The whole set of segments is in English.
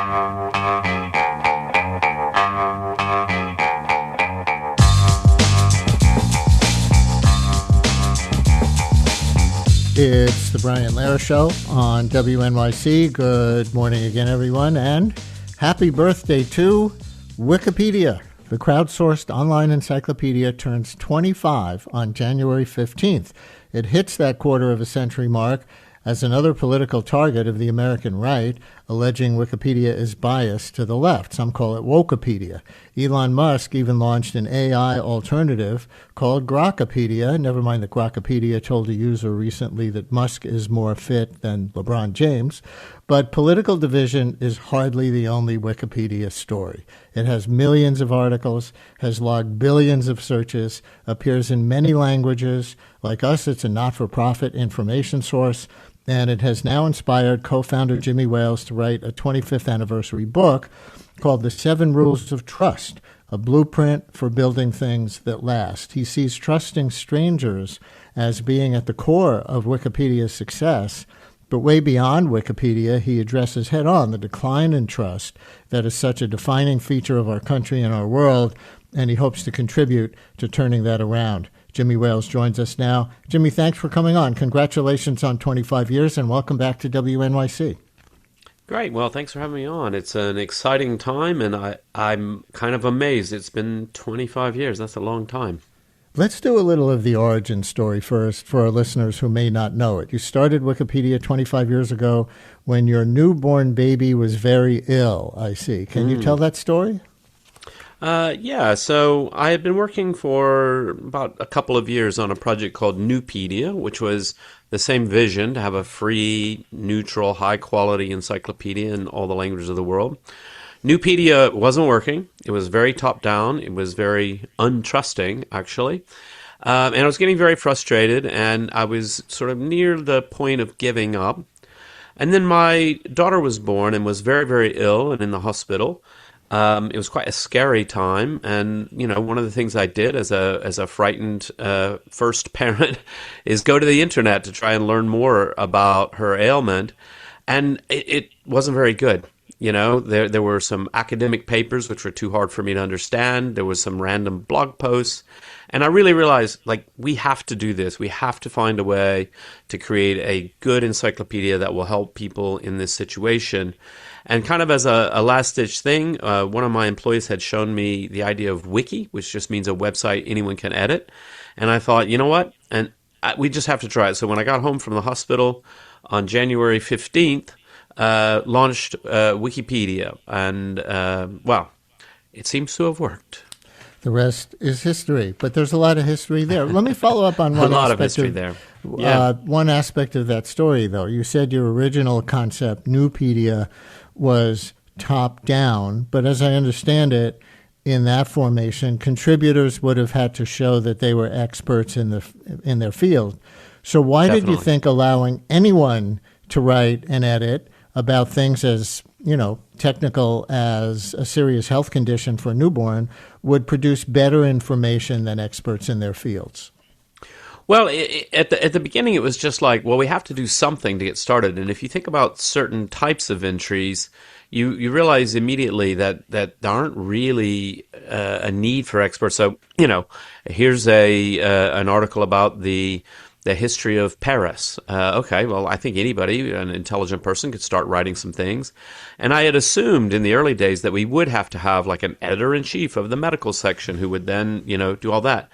It's the Brian Lehrer Show on WNYC. Good morning again, everyone, and happy birthday to Wikipedia. The crowdsourced online encyclopedia turns 25 on January 15th. It hits that quarter-of-a-century mark as another political target of the American right, alleging Wikipedia is biased to the left. Some call it Wokepedia. Elon Musk even launched an AI alternative called Grokpedia. Never mind that Grokpedia told a user recently that Musk is more fit than LeBron James. But political division is hardly the only Wikipedia story. It has millions of articles, has logged billions of searches, appears in many languages. Like us, it's a not-for-profit information source. And it has now inspired co-founder Jimmy Wales to write a 25th anniversary book called The 7 Rules of Trust, a blueprint for building things that last. He sees trusting strangers as being at the core of Wikipedia's success. But way beyond Wikipedia, he addresses head-on the decline in trust that is such a defining feature of our country and our world, and he hopes to contribute to turning that around. Jimmy Wales joins us now. Jimmy, thanks for coming on. Congratulations on 25 years, and welcome back to WNYC. Great. Well, thanks for having me on. It's an exciting time, and I'm kind of amazed. It's been 25 years. That's a long time. Let's do a little of the origin story first for our listeners who may not know it. You started Wikipedia 25 years ago when your newborn baby was very ill, I see. Can you tell that story? Yeah, so I had been working for about a couple of years on a project called Newpedia, which was the same vision to have a free, neutral, high-quality encyclopedia in all the languages of the world. Newpedia wasn't working. It was very top-down. It was very untrusting, actually. And I was getting very frustrated, and I was sort of near the point of giving up. And then my daughter was born and was very, very ill and in the hospital. It was quite a scary time, and one of the things I did as a frightened first parent is go to the internet to try and learn more about her ailment, and it wasn't very good. There were some academic papers which were too hard for me to understand. There was some random blog posts, and I really realized, we have to do this. We have to find a way to create a good encyclopedia that will help people in this situation. And kind of as a last-ditch thing, one of my employees had shown me the idea of Wiki, which just means a website anyone can edit. And I thought, you know what? We just have to try it. So when I got home from the hospital on January 15th, launched Wikipedia. And, it seems to have worked. The rest is history, but there's a lot of history there. Let me follow up on one one aspect of that story, though. You said your original concept, Newpedia, was top-down, but as I understand it, in that formation, contributors would have had to show that they were experts in their field. So why did you think allowing anyone to write and edit about things as technical as a serious health condition for a newborn would produce better information than experts in their fields? Well, at the beginning, it was just we have to do something to get started. And if you think about certain types of entries, you realize immediately that there aren't really a need for experts. So, here's an article about the history of Paris. Okay, well, I think anybody, an intelligent person, could start writing some things. And I had assumed in the early days that we would have to have an editor-in-chief of the medical section who would then, do all that.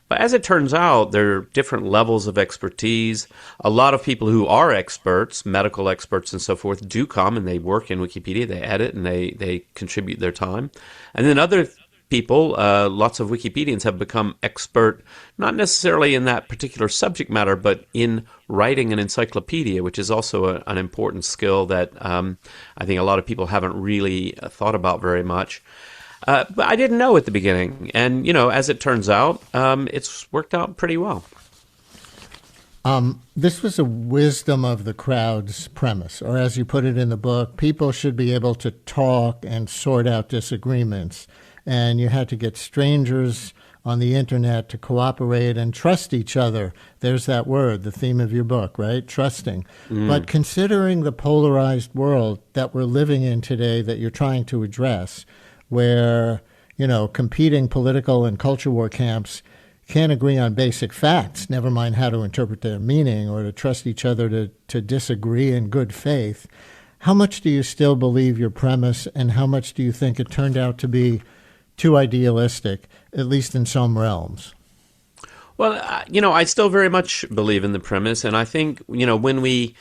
But as it turns out, there are different levels of expertise. A lot of people who are experts, medical experts and so forth, do come and they work in Wikipedia, they edit and they contribute their time. And then other people, lots of Wikipedians have become expert, not necessarily in that particular subject matter, but in writing an encyclopedia, which is also an important skill that I think a lot of people haven't really thought about very much. But I didn't know at the beginning. And, as it turns out, it's worked out pretty well. This was a wisdom of the crowd's premise, or as you put it in the book, people should be able to talk and sort out disagreements. And you had to get strangers on the internet to cooperate and trust each other. There's that word, the theme of your book, right? Trusting. But considering the polarized world that we're living in today that you're trying to address, where, competing political and culture war camps can't agree on basic facts, never mind how to interpret their meaning or to trust each other to disagree in good faith, how much do you still believe your premise, and how much do you think it turned out to be too idealistic, at least in some realms? Well, I still very much believe in the premise, and I think, when we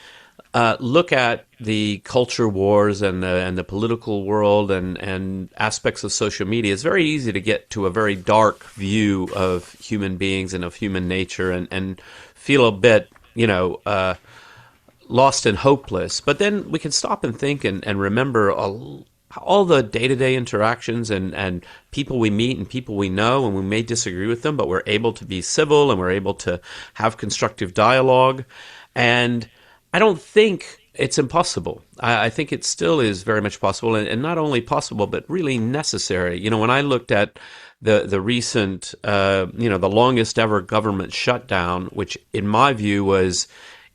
look at the culture wars and the political world and aspects of social media, it's very easy to get to a very dark view of human beings and of human nature and feel a bit, lost and hopeless. But then we can stop and think and remember all the day-to-day interactions and people we meet and people we know, and we may disagree with them, but we're able to be civil and we're able to have constructive dialogue. And I don't think it's impossible. I think it still is very much possible, and not only possible, but really necessary. When I looked at the recent, the longest ever government shutdown, which in my view was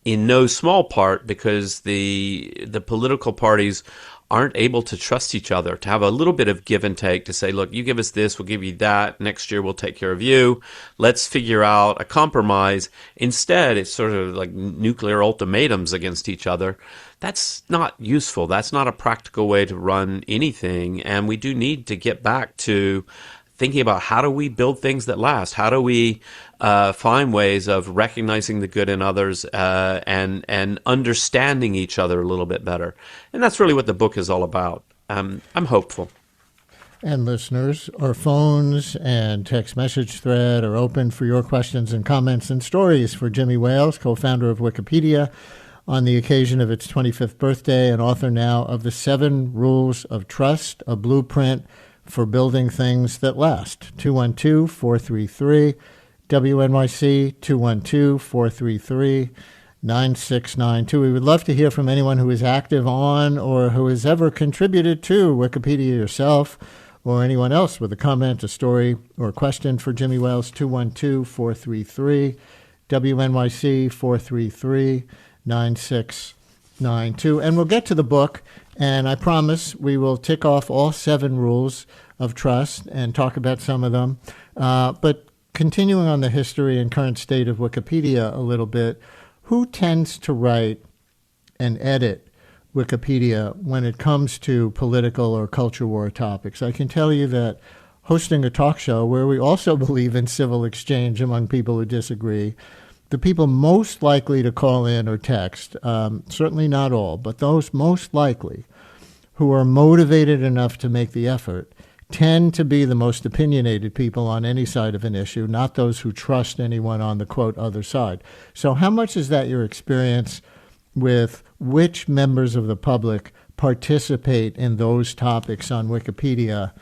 in no small part because the political parties aren't able to trust each other, to have a little bit of give and take, to say, look, you give us this, we'll give you that, next year we'll take care of you, let's figure out a compromise. Instead, it's sort of like nuclear ultimatums against each other. That's not useful. That's not a practical way to run anything, and we do need to get back to thinking about how do we build things that last? How do we find ways of recognizing the good in others and understanding each other a little bit better? And that's really what the book is all about. I'm hopeful. And listeners, our phones and text message thread are open for your questions and comments and stories for Jimmy Wales, co-founder of Wikipedia, on the occasion of its 25th birthday and author now of The 7 Rules of Trust, a blueprint for building things that last. 212-433 WNYC, 212-433-9692. We would love to hear from anyone who is active on or who has ever contributed to Wikipedia yourself, or anyone else with a comment, a story, or a question for Jimmy Wales. 212-433 WNYC, 433-9692. And we'll get to the book, and I promise we will tick off all 7 rules of trust and talk about some of them. But continuing on the history and current state of Wikipedia a little bit, who tends to write and edit Wikipedia when it comes to political or culture war topics? I can tell you that hosting a talk show where we also believe in civil exchange among people who disagree, the people most likely to call in or text, certainly not all, but those most likely who are motivated enough to make the effort, tend to be the most opinionated people on any side of an issue, not those who trust anyone on the, quote, other side. So how much is that your experience with which members of the public participate in those topics on Wikipedia,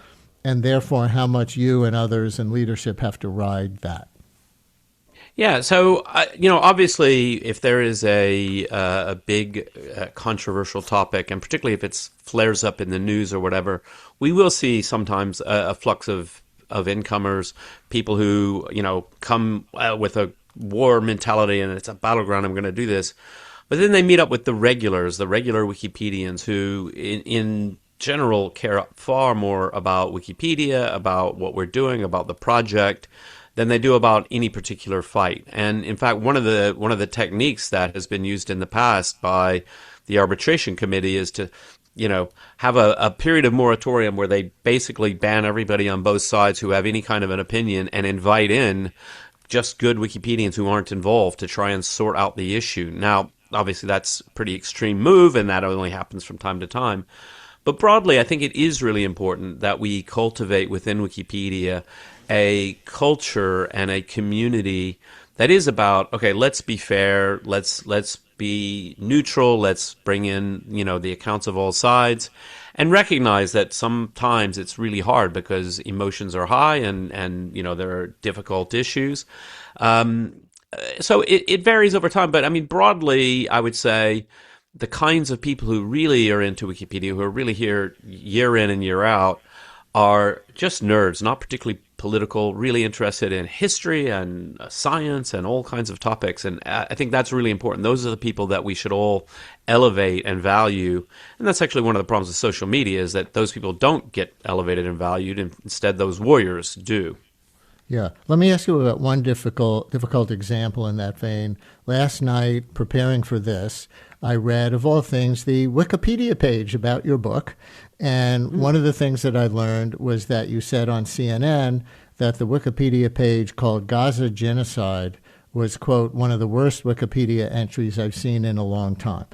and therefore how much you and others in leadership have to ride that? Yeah, so obviously, if there is a big controversial topic, and particularly if it flares up in the news or whatever, we will see sometimes a flux of incomers, people who come with a war mentality and it's a battleground. I'm going to do this, but then they meet up with the regular Wikipedians who, in general, care far more about Wikipedia, about what we're doing, about the project, than they do about any particular fight. And in fact, one of the techniques that has been used in the past by the arbitration committee is to, have a period of moratorium where they basically ban everybody on both sides who have any kind of an opinion and invite in just good Wikipedians who aren't involved to try and sort out the issue. Now, obviously, that's a pretty extreme move, and that only happens from time to time. But broadly, I think it is really important that we cultivate within Wikipedia a culture and a community that is about, okay, let's be fair, let's be neutral, let's bring in, the accounts of all sides, and recognize that sometimes it's really hard because emotions are high and there are difficult issues. So it varies over time, but I mean, broadly, I would say the kinds of people who really are into Wikipedia, who are really here year in and year out, are just nerds, not particularly political, really interested in history and science and all kinds of topics. And I think that's really important. Those are the people that we should all elevate and value. And that's actually one of the problems with social media, is that those people don't get elevated and valued, and instead those warriors do. Yeah. Let me ask you about one difficult example in that vein. Last night, preparing for this, I read, of all things, the Wikipedia page about your book. And one of the things that I learned was that you said on CNN that the Wikipedia page called Gaza Genocide was, quote, one of the worst Wikipedia entries I've seen in a long time.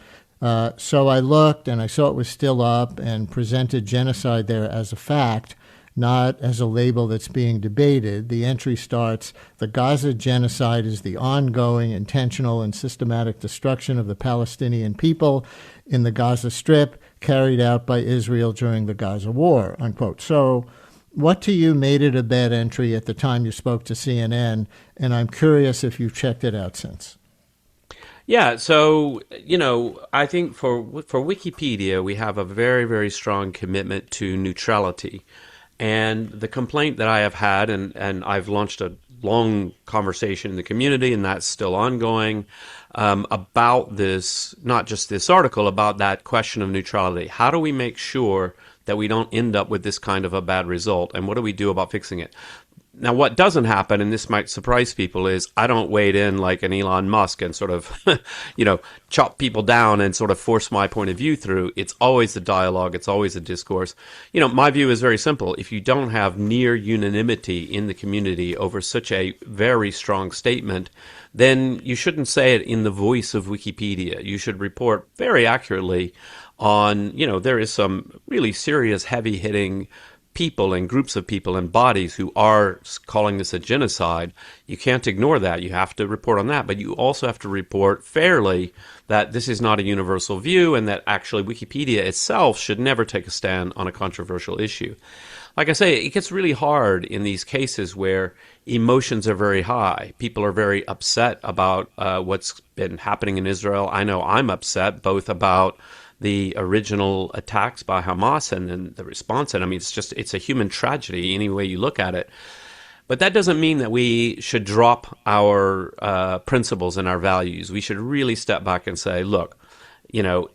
So I looked and I saw it was still up and presented genocide there as a fact, not as a label that's being debated. The entry starts, "The Gaza genocide is the ongoing, intentional, and systematic destruction of the Palestinian people in the Gaza Strip carried out by Israel during the Gaza war," unquote. So what to you made it a bad entry at the time you spoke to CNN? And I'm curious if you've checked it out since. Yeah, so, I think for Wikipedia, we have a very, very strong commitment to neutrality. And the complaint that I have had, and I've launched a long conversation in the community, and that's still ongoing, about this, not just this article, about that question of neutrality. How do we make sure that we don't end up with this kind of a bad result, and what do we do about fixing it? Now, what doesn't happen, and this might surprise people, is I don't wade in like an Elon Musk and sort of, chop people down and sort of force my point of view through. It's always a dialogue. It's always a discourse. My view is very simple. If you don't have near unanimity in the community over such a very strong statement, then you shouldn't say it in the voice of Wikipedia. You should report very accurately on, there is some really serious, heavy-hitting people and groups of people and bodies who are calling this a genocide. You can't ignore that. You have to report on that. But you also have to report fairly that this is not a universal view, and that actually Wikipedia itself should never take a stand on a controversial issue. Like I say, it gets really hard in these cases where emotions are very high. People are very upset about what's been happening in Israel. I know I'm upset both about the original attacks by Hamas and then the response. And I mean, it's a human tragedy any way you look at it. But that doesn't mean that we should drop our principles and our values. We should really step back and say, look,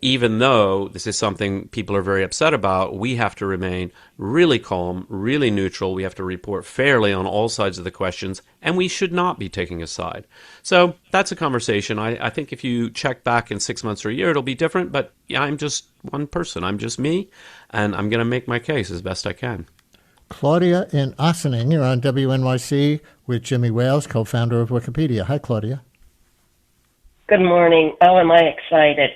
even though this is something people are very upset about, we have to remain really calm, really neutral. We have to report fairly on all sides of the questions, and we should not be taking a side. So that's a conversation. I think if you check back in 6 months or a year, it'll be different. But yeah, I'm just one person. I'm just me, and I'm going to make my case as best I can. Claudia in Ossining, you're on WNYC with Jimmy Wales, co-founder of Wikipedia. Hi, Claudia. Good morning. Oh, am I excited.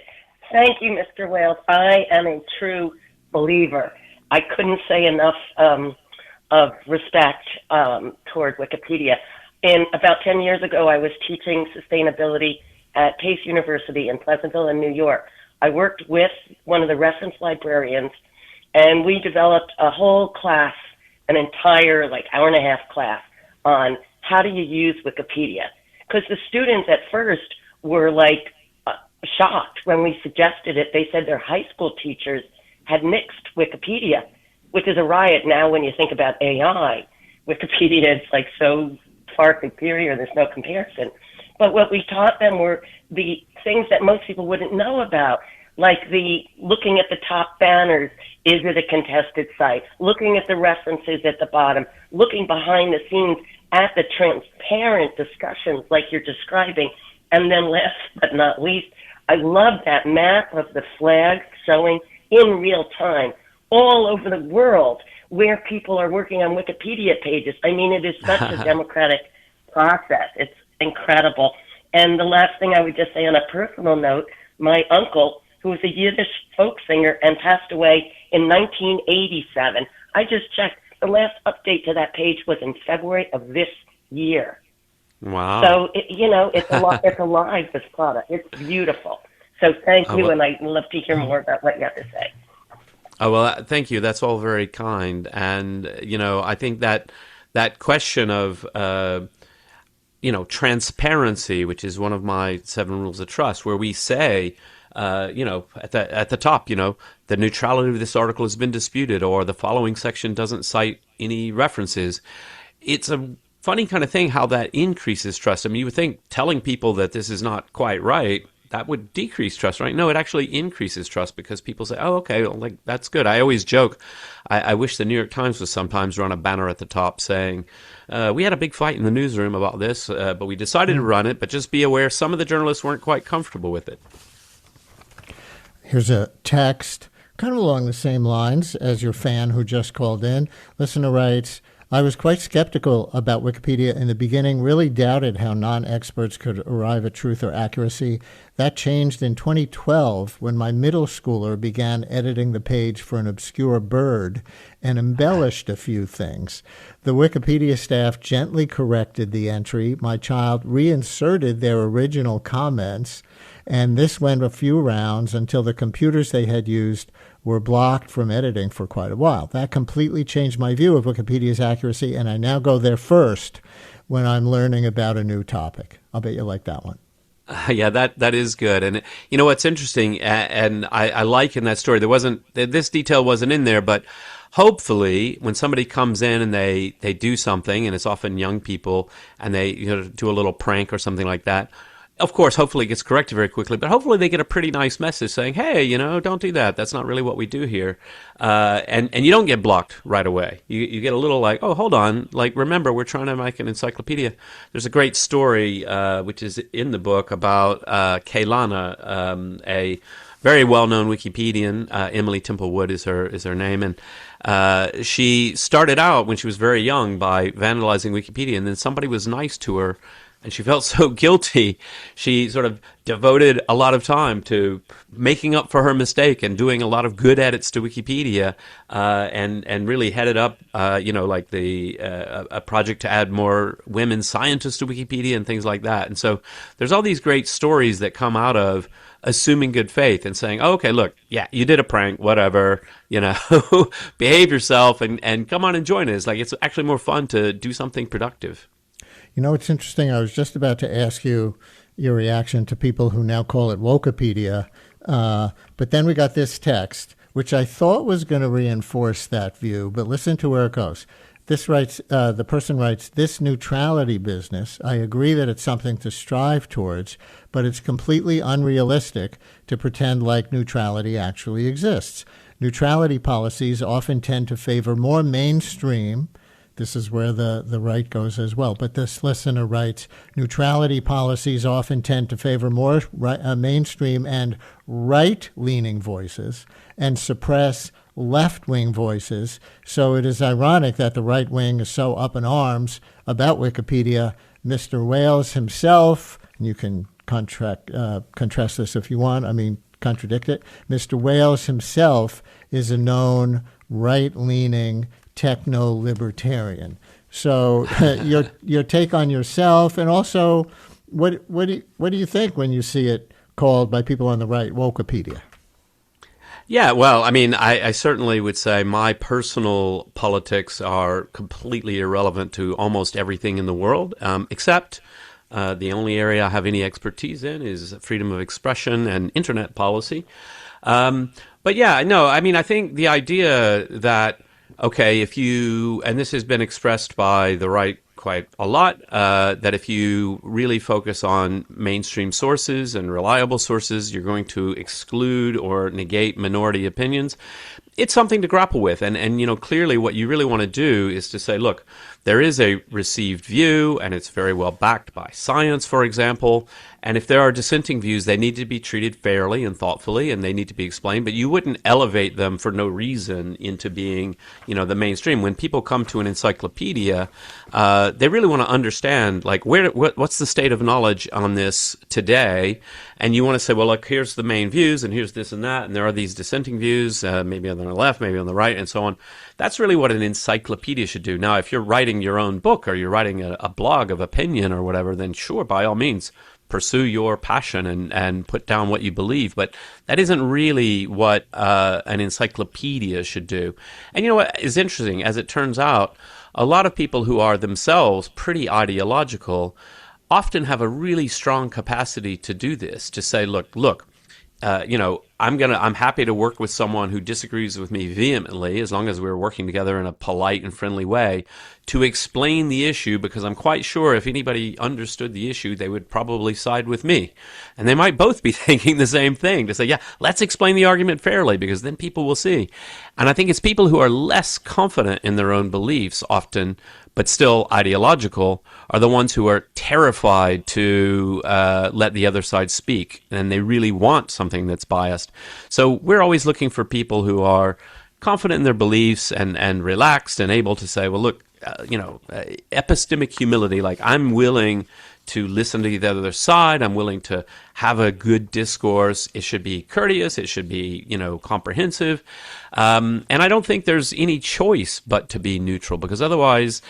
Thank you, Mr. Wales. I am a true believer. I couldn't say enough of respect toward Wikipedia. And about 10 years ago, I was teaching sustainability at Pace University in Pleasantville in New York. I worked with one of the reference librarians, and we developed a whole class, an entire hour-and-a-half class on how do you use Wikipedia. Because the students at first were shocked when we suggested it. They said their high school teachers had mixed Wikipedia, which is a riot now when you think about AI. Wikipedia is so far superior, there's no comparison. But what we taught them were the things that most people wouldn't know about, like the looking at the top banners, is it a contested site? Looking at the references at the bottom, looking behind the scenes at the transparent discussions like you're describing. And then last but not least, I love that map of the flag showing in real time all over the world where people are working on Wikipedia pages. I mean, it is such a democratic process. It's incredible. And the last thing I would just say on a personal note, my uncle, who was a Yiddish folk singer and passed away in 1987, I just checked. The last update to that page was in February of this year. Wow. So, it's alive, this product. It's beautiful. So thank you, and I'd love to hear more about what you have to say. Oh, well, thank you. That's all very kind. And, I think that question of, transparency, which is one of my 7 rules of trust, where we say, at the top, the neutrality of this article has been disputed, or the following section doesn't cite any references. it's a funny kind of thing how that increases trust. I mean, you would think telling people that this is not quite right, that would decrease trust, right? No, it actually increases trust because people say, oh, okay, well, like, that's good. I always joke, I wish the New York Times would sometimes run a banner at the top saying, we had a big fight in the newsroom about this, but we decided to run it, but just be aware some of the journalists weren't quite comfortable with it. Here's a text kind of along the same lines as your fan who just called in. Listener writes, I was quite skeptical about Wikipedia in the beginning, really doubted how non-experts could arrive at truth or accuracy. That changed in 2012 when my middle schooler began editing the page for an obscure bird and embellished a few things. The Wikipedia staff gently corrected the entry. My child reinserted their original comments, and this went a few rounds until the computers they had used were blocked from editing for quite a while. That completely changed my view of Wikipedia's accuracy, and I now go there first when I'm learning about a new topic. I'll bet you like that one. Yeah, that is good. And you know what's interesting, and I like in that story, this detail wasn't in there, but hopefully when somebody comes in and they do something, and it's often young people, and they do a little prank or something like that, of course, hopefully it gets corrected very quickly, but hopefully they get a pretty nice message saying, hey, don't do that. That's not really what we do here. And you don't get blocked right away. You get a little like, oh, hold on. Like, remember, we're trying to make an encyclopedia. There's a great story, which is in the book about Kaylana, a very well-known Wikipedian. Emily Temple Wood is her name. And she started out when she was very young by vandalizing Wikipedia, and then somebody was nice to her. And she felt so guilty, she sort of devoted a lot of time to making up for her mistake and doing a lot of good edits to Wikipedia, and really headed up, like a project to add more women scientists to Wikipedia and things like that. And so there's all these great stories that come out of assuming good faith and saying, oh, okay, look, yeah, you did a prank, whatever, behave yourself and come on and join us. Like, it's actually more fun to do something productive. It's interesting. I was just about to ask you your reaction to people who now call it Wokepedia, but then we got this text, which I thought was going to reinforce that view, but listen to where it goes. The person writes, this neutrality business, I agree that it's something to strive towards, but it's completely unrealistic to pretend like neutrality actually exists. Neutrality policies often tend to favor more mainstream. This is where the right goes as well. But this listener writes, neutrality policies often tend to favor more mainstream and right-leaning voices and suppress left-wing voices. So it is ironic that the right wing is so up in arms about Wikipedia. Mr. Wales himself, and you can contrast this if you want, contradict it. Mr. Wales himself is a known right-leaning techno-libertarian. So your take on yourself, and also what do you think when you see it called by people on the right Wokepedia? Yeah, well, I certainly would say my personal politics are completely irrelevant to almost everything in the world, except the only area I have any expertise in is freedom of expression and internet policy. But yeah, no, I think the idea that, okay, and this has been expressed by the right quite a lot, that if you really focus on mainstream sources and reliable sources, you're going to exclude or negate minority opinions. It's something to grapple with. And clearly what you really want to do is to say, look, there is a received view, and it's very well backed by science, for example. And if there are dissenting views, they need to be treated fairly and thoughtfully, and they need to be explained. But you wouldn't elevate them for no reason into being, the mainstream. When people come to an encyclopedia, they really want to understand, like, what's the state of knowledge on this today? And you want to say, well, look, here's the main views, and here's this and that, and there are these dissenting views, maybe on the left, maybe on the right, and so on. That's really what an encyclopedia should do. Now, if you're writing your own book or you're writing a blog of opinion or whatever, then sure, by all means, pursue your passion and put down what you believe. But that isn't really what an encyclopedia should do. And you know what is interesting? As it turns out, a lot of people who are themselves pretty ideological often have a really strong capacity to do this, to say, look, I'm happy to work with someone who disagrees with me vehemently, as long as we're working together in a polite and friendly way, to explain the issue, because I'm quite sure if anybody understood the issue, they would probably side with me. And they might both be thinking the same thing, to say, yeah, let's explain the argument fairly, because then people will see. And I think it's people who are less confident in their own beliefs often, but still ideological, are the ones who are terrified to let the other side speak, and they really want something that's biased. So we're always looking for people who are confident in their beliefs and relaxed and able to say, well, look, epistemic humility, like I'm willing to listen to the other side. I'm willing to have a good discourse. It should be courteous. It should be, comprehensive. And I don't think there's any choice but to be neutral, because otherwise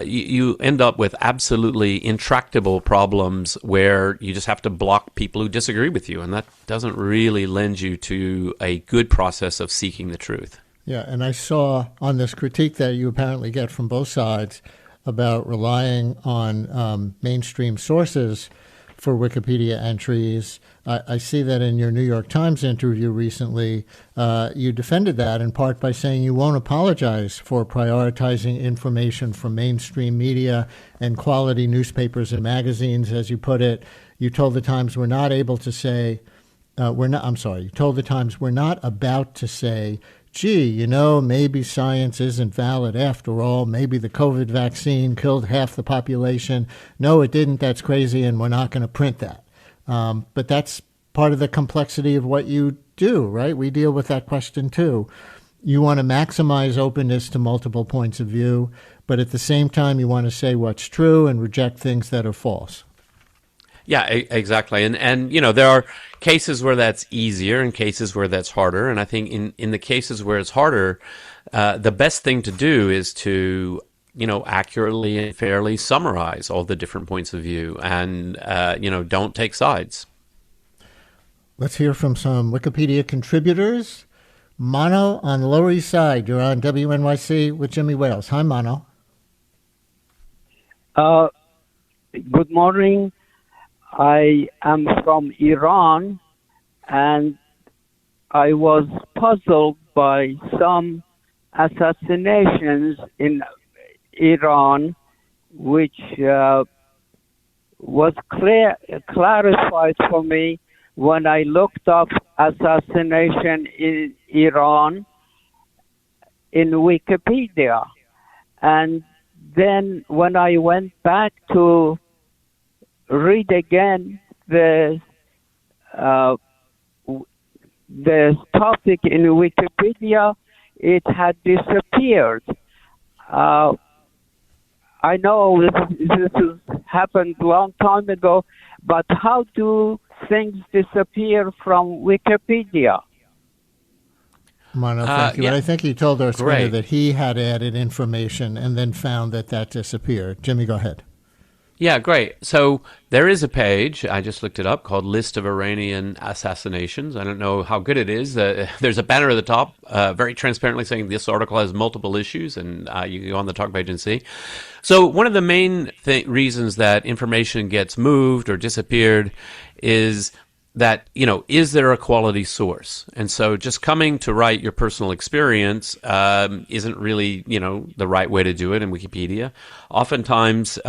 you end up with absolutely intractable problems where you just have to block people who disagree with you. And that doesn't really lend you to a good process of seeking the truth. Yeah, and I saw on this critique that you apparently get from both sides about relying on mainstream sources for Wikipedia entries. I see that in your New York Times interview recently, you defended that in part by saying you won't apologize for prioritizing information from mainstream media and quality newspapers and magazines, as you put it. You told the Times we're not able to say, you told the Times we're not about to say, gee, maybe science isn't valid after all. Maybe the COVID vaccine killed half the population. No, it didn't. That's crazy, and we're not going to print that. But that's part of the complexity of what you do, right? We deal with that question too. You want to maximize openness to multiple points of view, but at the same time, you want to say what's true and reject things that are false. Yeah, exactly. And there are cases where that's easier and cases where that's harder. And I think in the cases where it's harder, the best thing to do is to, accurately and fairly summarize all the different points of view and, don't take sides. Let's hear from some Wikipedia contributors. Mono on the Lower East Side. You're on WNYC with Jimmy Wales. Hi, Mono. Good morning. I am from Iran, and I was puzzled by some assassinations in Iran, which was clarified for me when I looked up assassination in Iran in Wikipedia. And then when I went back to read again the topic in Wikipedia, it had disappeared. I know this has happened a long time ago, but how do things disappear from Wikipedia? Mono, thank you. Yeah. But I think he told our screener Great. that he had added information and then found that disappeared. Jimmy, go ahead. Yeah, great. So there is a page, I just looked it up, called List of Iranian Assassinations. I don't know how good it is. There's a banner at the top, very transparently saying this article has multiple issues, and you can go on the talk page and see. So one of the main reasons that information gets moved or disappeared is that, is there a quality source? And so just coming to write your personal experience isn't really, the right way to do it in Wikipedia. Oftentimes,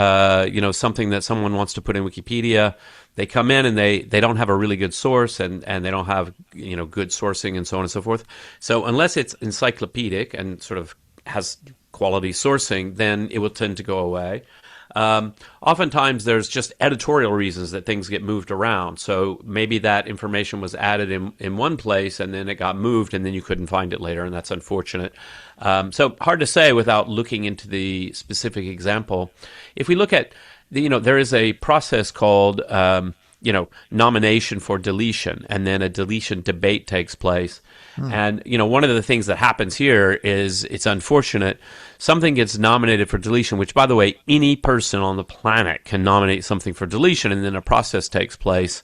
something that someone wants to put in Wikipedia, they come in and they don't have a really good source and they don't have, good sourcing and so on and so forth. So unless it's encyclopedic and sort of has quality sourcing, then it will tend to go away. Oftentimes there's just editorial reasons that things get moved around. So maybe that information was added in one place and then it got moved and then you couldn't find it later, and that's unfortunate. So hard to say without looking into the specific example. If we look at there is a process called nomination for deletion, and then a deletion debate takes place. And, one of the things that happens here is it's unfortunate. Something gets nominated for deletion, which, by the way, any person on the planet can nominate something for deletion, and then a process takes place.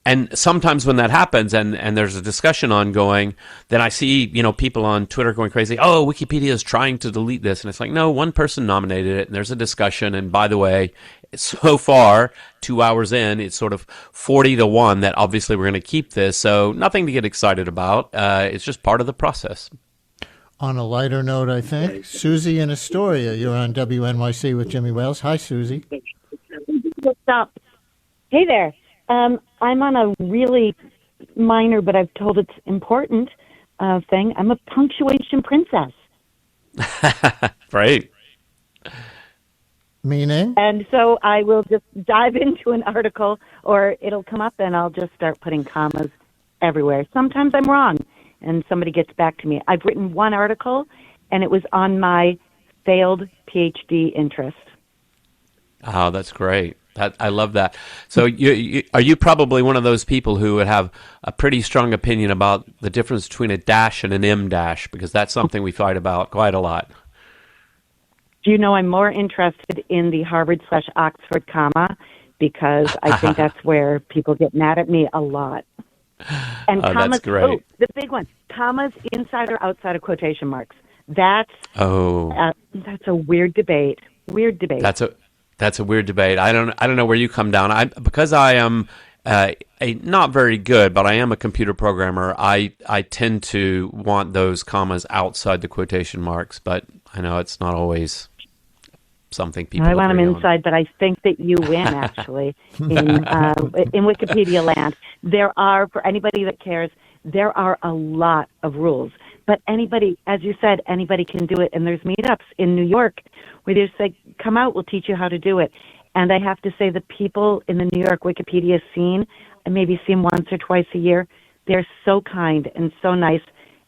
And sometimes when that happens and there's a discussion ongoing, then I see, people on Twitter going crazy. Oh, Wikipedia is trying to delete this. And it's like, no, one person nominated it and there's a discussion. And by the way, so far, 2 hours in, it's sort of 40-1 that obviously we're going to keep this. So nothing to get excited about. It's just part of the process. On a lighter note, I think, Susie in Astoria, you're on WNYC with Jimmy Wales. Hi, Susie. Stop. Hey there. I'm on a really minor, but I've told it's important thing. I'm a punctuation princess. Right. Meaning? And so I will just dive into an article, or it'll come up, and I'll just start putting commas everywhere. Sometimes I'm wrong, and somebody gets back to me. I've written one article, and it was on my failed PhD interest. Oh, that's great. I love that. So are you probably one of those people who would have a pretty strong opinion about the difference between a dash and an M dash, because that's something we fight about quite a lot. Do you know I'm more interested in the Harvard/Oxford comma, because I think that's where people get mad at me a lot. And commas, that's great. Oh, the big one, commas inside or outside of quotation marks. That's a weird debate. Weird debate. That's a weird debate. I don't know where you come down. Because I am not very good, but I am a computer programmer. I tend to want those commas outside the quotation marks, but I know it's not always something people. I want them agree inside, but I think that you win actually in Wikipedia land. There are, for anybody that cares, there are a lot of rules. But anybody, as you said, anybody can do it. And there's meetups in New York where they say, come out, we'll teach you how to do it. And I have to say the people in the New York Wikipedia scene, I maybe see them once or twice a year, they're so kind and so nice.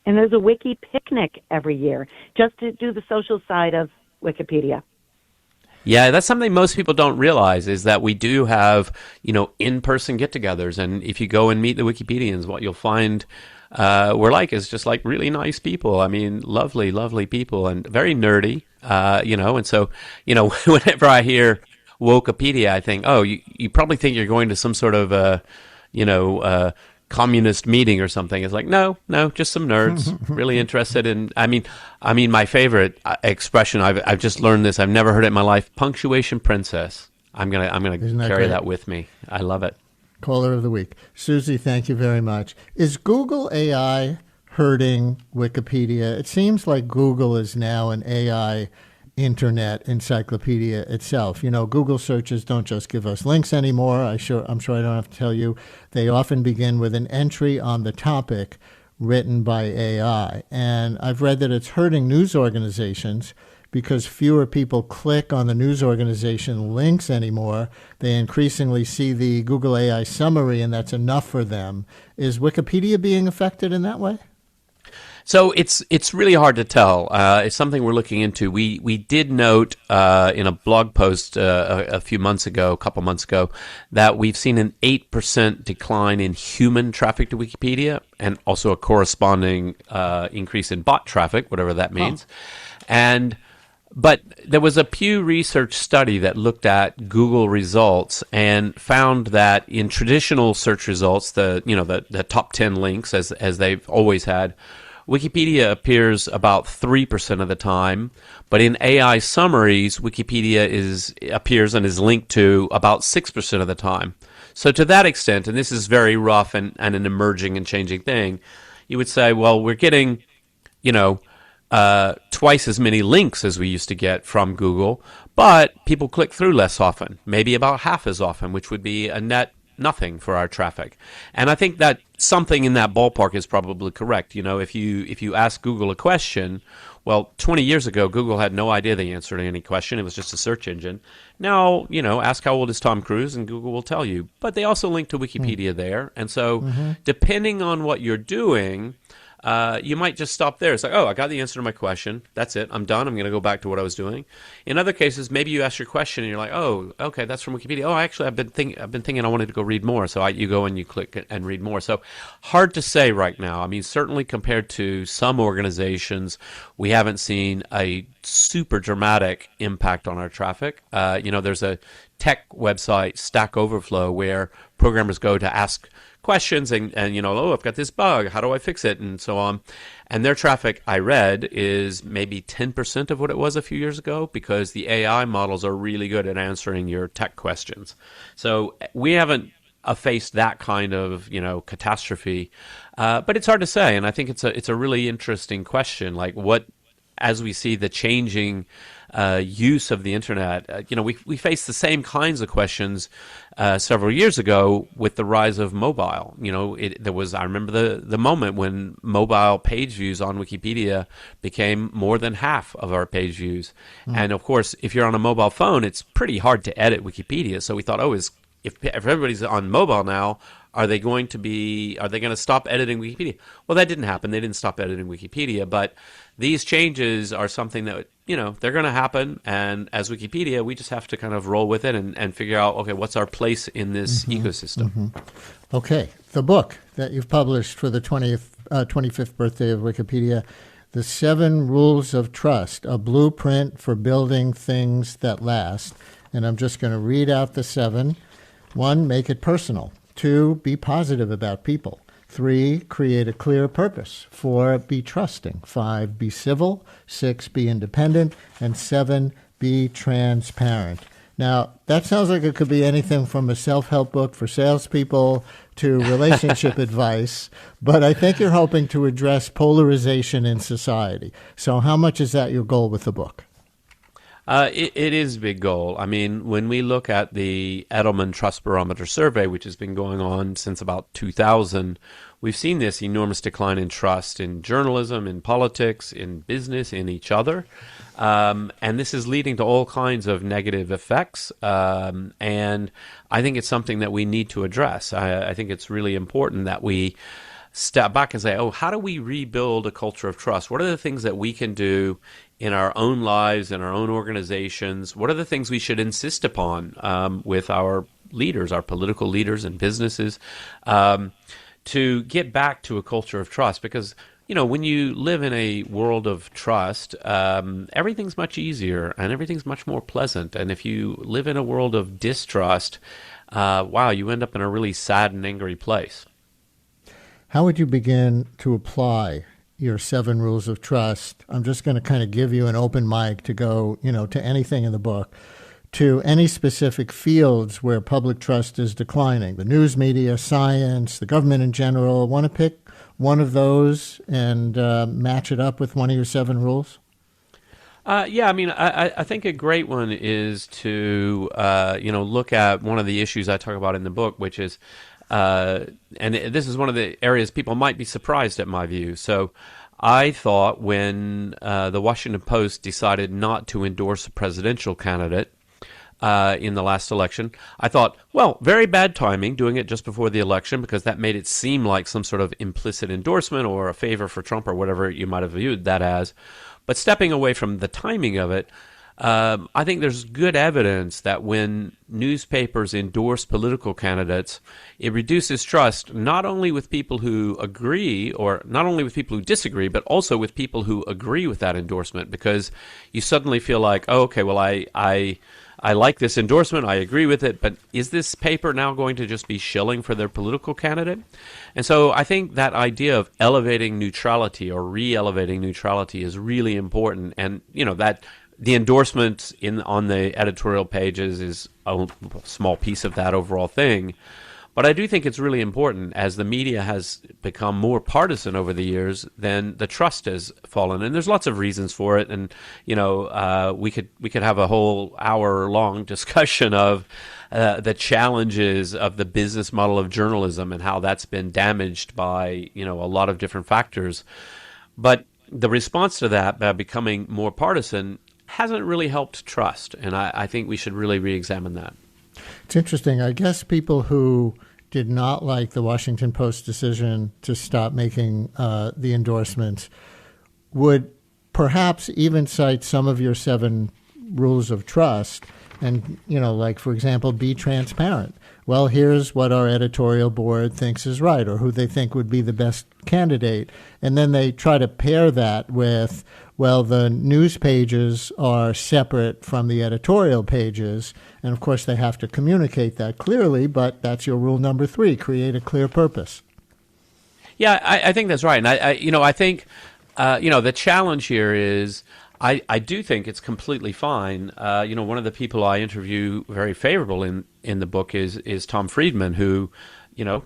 And there's a wiki picnic every year just to do the social side of Wikipedia. Yeah, that's something most people don't realize, is that we do have, in-person get-togethers. And if you go and meet the Wikipedians, what you'll find we're like is just like really nice people. I mean, lovely, lovely people, and very nerdy, And so, whenever I hear Wokepedia, I think, oh, you probably think you're going to some sort of, communist meeting or something. It's like, no, just some nerds really interested in. I mean, my favorite expression. I've just learned this. I've never heard it in my life. Punctuation princess. I'm gonna carry that with me. I love it. Caller of the week. Susie, thank you very much. Is Google AI hurting Wikipedia? It seems like Google is now an AI internet encyclopedia itself. Google searches don't just give us links anymore. I'm sure I don't have to tell you. They often begin with an entry on the topic written by AI. And I've read that it's hurting news organizations because fewer people click on the news organization links anymore. They increasingly see the Google AI summary, and that's enough for them. Is Wikipedia being affected in that way? So it's really hard to tell. It's something we're looking into. We did note in a blog post a couple months ago, that we've seen an 8% decline in human traffic to Wikipedia, and also a corresponding increase in bot traffic, whatever that means. But there was a Pew Research study that looked at Google results and found that in traditional search results, the top 10 links as they've always had, Wikipedia appears about 3% of the time, but in AI summaries, Wikipedia appears and is linked to about 6% of the time. So to that extent, and this is very rough and an emerging and changing thing, you would say, well, we're getting, twice as many links as we used to get from Google, but people click through less often, maybe about half as often, which would be a net nothing for our traffic. And I think that something in that ballpark is probably correct. If you ask Google a question, well, 20 years ago, Google had no idea the answer to any question. It was just a search engine. Now, ask how old is Tom Cruise, and Google will tell you. But they also link to Wikipedia there. And so depending on what you're doing, you might just stop there. It's like, oh, I got the answer to my question. That's it. I'm done. I'm going to go back to what I was doing. In other cases, maybe you ask your question and you're like, oh, okay, that's from Wikipedia. Oh, actually, I've been thinking I wanted to go read more. So you go and you click it and read more. So hard to say right now. I mean, certainly compared to some organizations, we haven't seen a super dramatic impact on our traffic. There's a tech website, Stack Overflow, where programmers go to ask questions and oh, I've got this bug, how do I fix it, and so on. And their traffic, I read, is maybe 10% of what it was a few years ago, because the AI models are really good at answering your tech questions. So we haven't faced that kind of catastrophe, but it's hard to say. And I think it's a really interesting question, like what, as we see the changing use of the internet, we faced the same kinds of questions several years ago with the rise of mobile. I remember the moment when mobile page views on Wikipedia became more than half of our page views. And of course, if you're on a mobile phone, it's pretty hard to edit Wikipedia. So we thought, if everybody's on mobile now, are they going to stop editing Wikipedia? Well, that didn't happen. They didn't stop editing Wikipedia, but these changes are something that, they're going to happen. And as Wikipedia, we just have to kind of roll with it and figure out, okay, what's our place in this ecosystem? Okay. The book that you've published for the 25th birthday of Wikipedia, The 7 Rules of Trust, a blueprint for building things that last. And I'm just going to read out the 7. 1, make it personal. 2, be positive about people. 3, create a clear purpose. 4, be trusting. 5, be civil. 6, be independent. And 7, be transparent. Now, that sounds like it could be anything from a self-help book for salespeople to relationship advice, but I think you're hoping to address polarization in society. So how much is that your goal with the book? It is a big goal. I mean, when we look at the Edelman Trust Barometer survey, which has been going on since about 2000, we've seen this enormous decline in trust in journalism, in politics, in business, in each other. And this is leading to all kinds of negative effects. And I think it's something that we need to address. I think it's really important that we step back and say, how do we rebuild a culture of trust? What are the things that we can do in our own lives, in our own organizations? What are the things we should insist upon with our leaders, our political leaders and businesses, to get back to a culture of trust? Because, when you live in a world of trust, everything's much easier and everything's much more pleasant. And if you live in a world of distrust, you end up in a really sad and angry place. How would you begin to apply your 7 rules of trust? I'm just going to kind of give you an open mic to go, to anything in the book, to any specific fields where public trust is declining. The news media, science, the government in general. Want to pick one of those and match it up with one of your 7 rules? I think a great one is to, look at one of the issues I talk about in the book, which is, and this is one of the areas people might be surprised at my view. So I thought when the Washington Post decided not to endorse a presidential candidate in the last election, I thought, well, very bad timing doing it just before the election, because that made it seem like some sort of implicit endorsement or a favor for Trump or whatever you might have viewed that as. But stepping away from the timing of it, I think there's good evidence that when newspapers endorse political candidates, it reduces trust not only with people who agree, or not only with people who disagree, but also with people who agree with that endorsement, because you suddenly feel like, oh, okay, well, I like this endorsement, I agree with it, but is this paper now going to just be shilling for their political candidate? And so I think that idea of elevating neutrality or re-elevating neutrality is really important, and that the endorsement on the editorial pages is a small piece of that overall thing. But I do think it's really important, as the media has become more partisan over the years, then the trust has fallen. And there's lots of reasons for it. And, we could have a whole hour-long discussion of the challenges of the business model of journalism and how that's been damaged by, a lot of different factors. But the response to that, by becoming more partisan, hasn't really helped trust, and I think we should really re-examine that. It's interesting. I guess people who did not like the Washington Post decision to stop making the endorsements would perhaps even cite some of your 7 rules of trust and, like, for example, be transparent. Well, here's what our editorial board thinks is right, or who they think would be the best candidate. And then they try to pair that with, well, the news pages are separate from the editorial pages. And of course, they have to communicate that clearly, but that's your rule number 3, create a clear purpose. Yeah, I think that's right. And I think, the challenge here is, I do think it's completely fine. One of the people I interview very favorable in the book is Tom Friedman, who,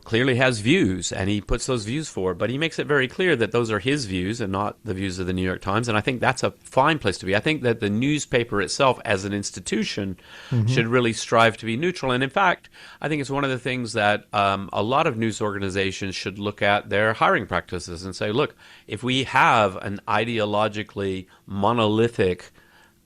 clearly has views, and he puts those views forward. But he makes it very clear that those are his views and not the views of the New York Times. And I think that's a fine place to be. I think that the newspaper itself as an institution should really strive to be neutral. And in fact, I think it's one of the things that a lot of news organizations should look at their hiring practices and say, look, if we have an ideologically monolithic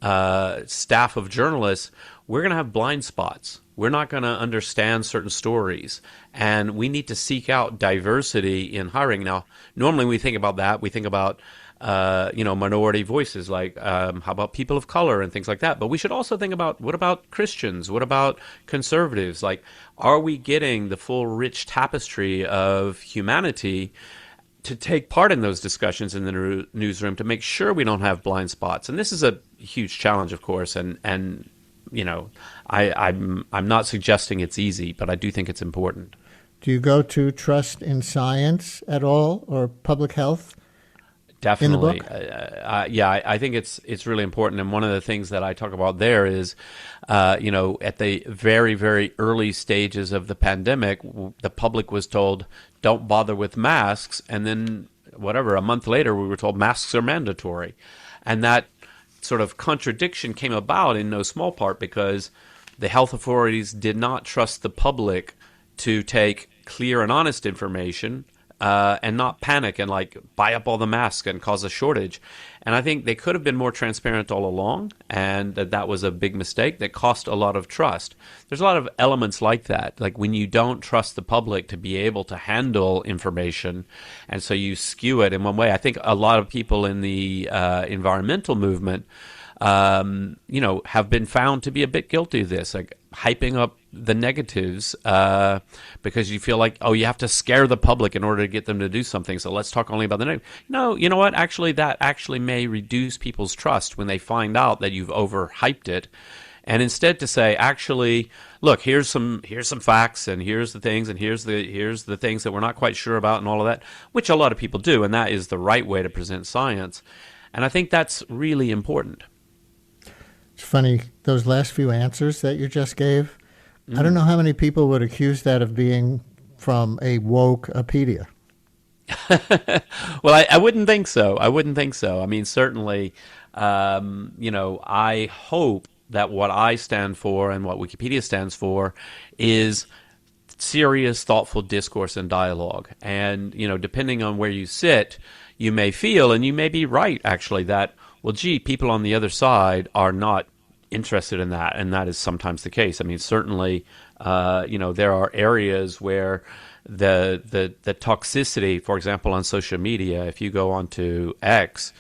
staff of journalists, we're going to have blind spots. We're not going to understand certain stories, and we need to seek out diversity in hiring. Now, normally when we think about that, we think about minority voices, like how about people of color and things like that. But we should also think about, what about Christians? What about conservatives? Like, are we getting the full rich tapestry of humanity to take part in those discussions in the newsroom to make sure we don't have blind spots? And this is a huge challenge, of course, and I'm not suggesting it's easy, but I do think it's important. Do you go to Trust in Science at all, or Public Health? Definitely. In the book? I think it's really important. And one of the things that I talk about there is, at the very, very early stages of the pandemic, the public was told, don't bother with masks. And then, a month later, we were told masks are mandatory. And that sort of contradiction came about in no small part because the health authorities did not trust the public to take clear and honest information and not panic and buy up all the masks and cause a shortage. And I think they could have been more transparent all along, and that was a big mistake that cost a lot of trust. There's a lot of elements like that, like when you don't trust the public to be able to handle information, and so you skew it in one way. I think a lot of people in the environmental movement have been found to be a bit guilty of this, like hyping up the negatives because you feel like, you have to scare the public in order to get them to do something. So let's talk only about the negative. No, you know what? Actually, that actually may reduce people's trust when they find out that you've overhyped it. And instead to say, actually, look, here's some facts, and here's the things, and here's the things that we're not quite sure about, and all of that, which a lot of people do, and that is the right way to present science. And I think that's really important. It's funny, those last few answers that you just gave, I don't know how many people would accuse that of being from a woke-apedia. Well, I wouldn't think so. I mean, certainly, I hope that what I stand for and what Wikipedia stands for is serious, thoughtful discourse and dialogue. And, depending on where you sit, you may feel, and you may be right, actually, that, well, gee, people on the other side are not interested in that, and that is sometimes the case. I mean, certainly, there are areas where the toxicity, for example, on social media, if you go onto X,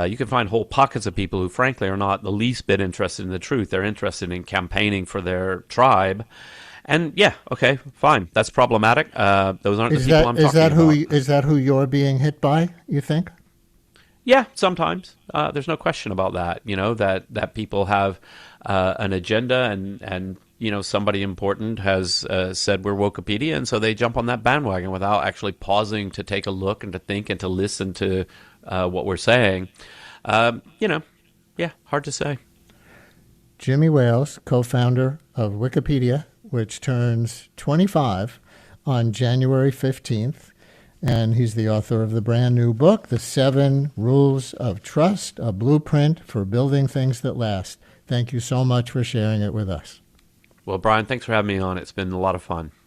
you can find whole pockets of people who, frankly, are not the least bit interested in the truth. They're interested in campaigning for their tribe. And yeah, okay, fine. That's problematic. Those aren't the people I'm talking about. Is that who you're being hit by, you think? Yeah, sometimes. There's no question about that, that people have an agenda and somebody important has said we're Wikipedia, and so they jump on that bandwagon without actually pausing to take a look and to think and to listen to what we're saying. Hard to say. Jimmy Wales, co-founder of Wikipedia, which turns 25 on January 15th. And he's the author of the brand new book, The 7 Rules of Trust, a blueprint for building things that last. Thank you so much for sharing it with us. Well, Brian, thanks for having me on. It's been a lot of fun.